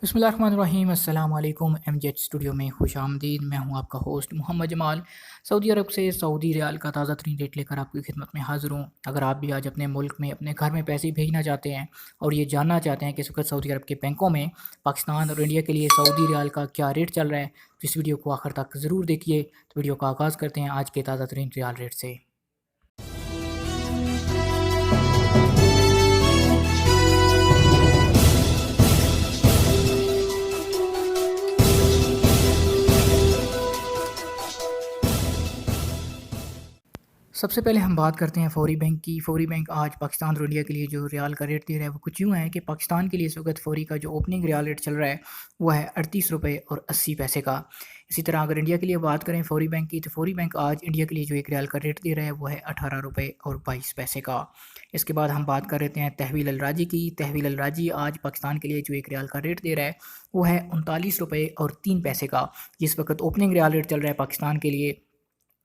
बिस्मिल्लाहिर्रहमानिर्रहीम अस्सलाम वालेकुम एमजेड स्टूडियो में खुशामदीद। मैं हूं आपका होस्ट मोहम्मद जमाल। सऊदी अरब से सऊदी रियाल का ताज़ा तरीन रेट लेकर आपकी खिदमत में हाज़िर हूं। अगर आप भी आज अपने मुल्क में अपने घर में पैसे भेजना चाहते हैं और ये जानना चाहते हैं कि इस वक्त सऊदी अरब के बैंकों में पाकिस्तान और इंडिया के लिए सऊदी रियाल का क्या रेट चल रहा है, तो इस वीडियो को आखिर तक ज़रूर देखिए। तो वीडियो का आगाज़ करते हैं आज के ताज़ा तरीन रियाल रेट से। सबसे पहले हम बात करते हैं फ़ौरी बैंक की। फ़ौरी बैंक आज पाकिस्तान और इंडिया के लिए जो रियाल का रेट दे रहा है वो कुछ यूँ है कि पाकिस्तान के लिए इस वक्त फ़ौरी का जो ओपनिंग रियाल रेट चल रहा है वो है 38 रुपये और 80 पैसे का। इसी तरह अगर इंडिया के लिए बात करें फ़ौरी बैंक की, तो फ़ौरी बैंक आज इंडिया के लिए जो एक रियाल का रेट दे रहा है वो है 18 रुपये और 22 पैसे का। इसके बाद हम बात कर लेते हैं तहवील अल राजी की। तहवील अल राजी आज पाकिस्तान के लिए जो एक रियाल का रेट दे रहा है वो है 39 रुपये और 3 पैसे का। जिस वक्त ओपनिंग रियाल रेट चल रहा है पाकिस्तान के लिए।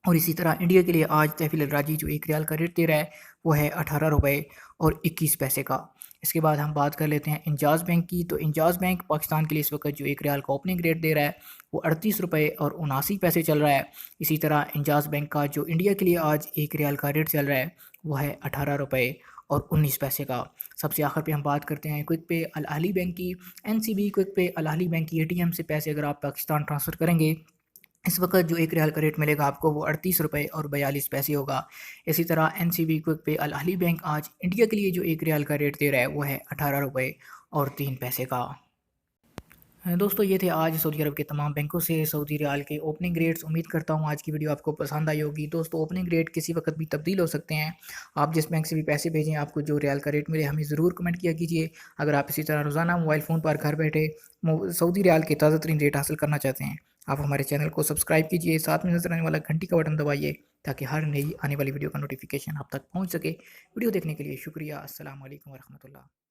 और इसी तरह इंडिया के लिए आज तहवील राजी जो एक रियाल का रेट दे रहा है वो है 18 रुपये और 21 पैसे का। इसके बाद हम बात कर लेते हैं इंजाज़ बैंक की। तो इंजाज़ बैंक पाकिस्तान के लिए इस वक्त जो एक रियाल का ओपनिंग रेट दे रहा है वो 38 रुपये और 79 पैसे चल रहा है। इसी तरह इंजाज़ बैंक का जो इंडिया के लिए आज एक रियाल का रेट चल रहा है वो है 18 रुपये और 19 पैसे का। सबसे आखिर पे हम बात करते हैं क्विक पे अल अहली बैंक की। एनसीबी क्विक पे अल अहली बैंक की एटीएम से पैसे अगर आप पाकिस्तान ट्रांसफ़र करेंगे, इस वक्त जो एक रियाल का रेट मिलेगा आपको वो 38 रुपये और 42 पैसे होगा। इसी तरह एनसीबी क्विक पे अल अहली बैंक आज इंडिया के लिए जो एक रियाल का रेट दे रहा है वो है 18 रुपये और 3 पैसे का। दोस्तों ये थे आज सऊदी अरब के तमाम बैंकों से सऊदी रियाल के ओपनिंग रेट्स। उम्मीद करता हूँ आज की वीडियो आपको पसंद आई होगी। दोस्तों ओपनिंग रेट किसी वक्त भी तब्दील हो सकते हैं। आप जिस बैंक से भी पैसे भेजें, आपको जो रियाल का रेट मिले हमें ज़रूर कमेंट किया कीजिए। अगर आप इसी तरह रोज़ाना मोबाइल फ़ोन पर घर बैठे सऊदी रियाल के ताज़ा तरीन रेट हासिल करना चाहते हैं, आप हमारे चैनल को सब्सक्राइब कीजिए, साथ में नजर आने वाला घंटी का बटन दबाइए ताकि हर नई आने वाली वीडियो का नोटिफिकेशन आप तक पहुँच सके। वीडियो देखने के लिए शुक्रिया। अस्सलाम वालेकुम वरहमतुल्लाह।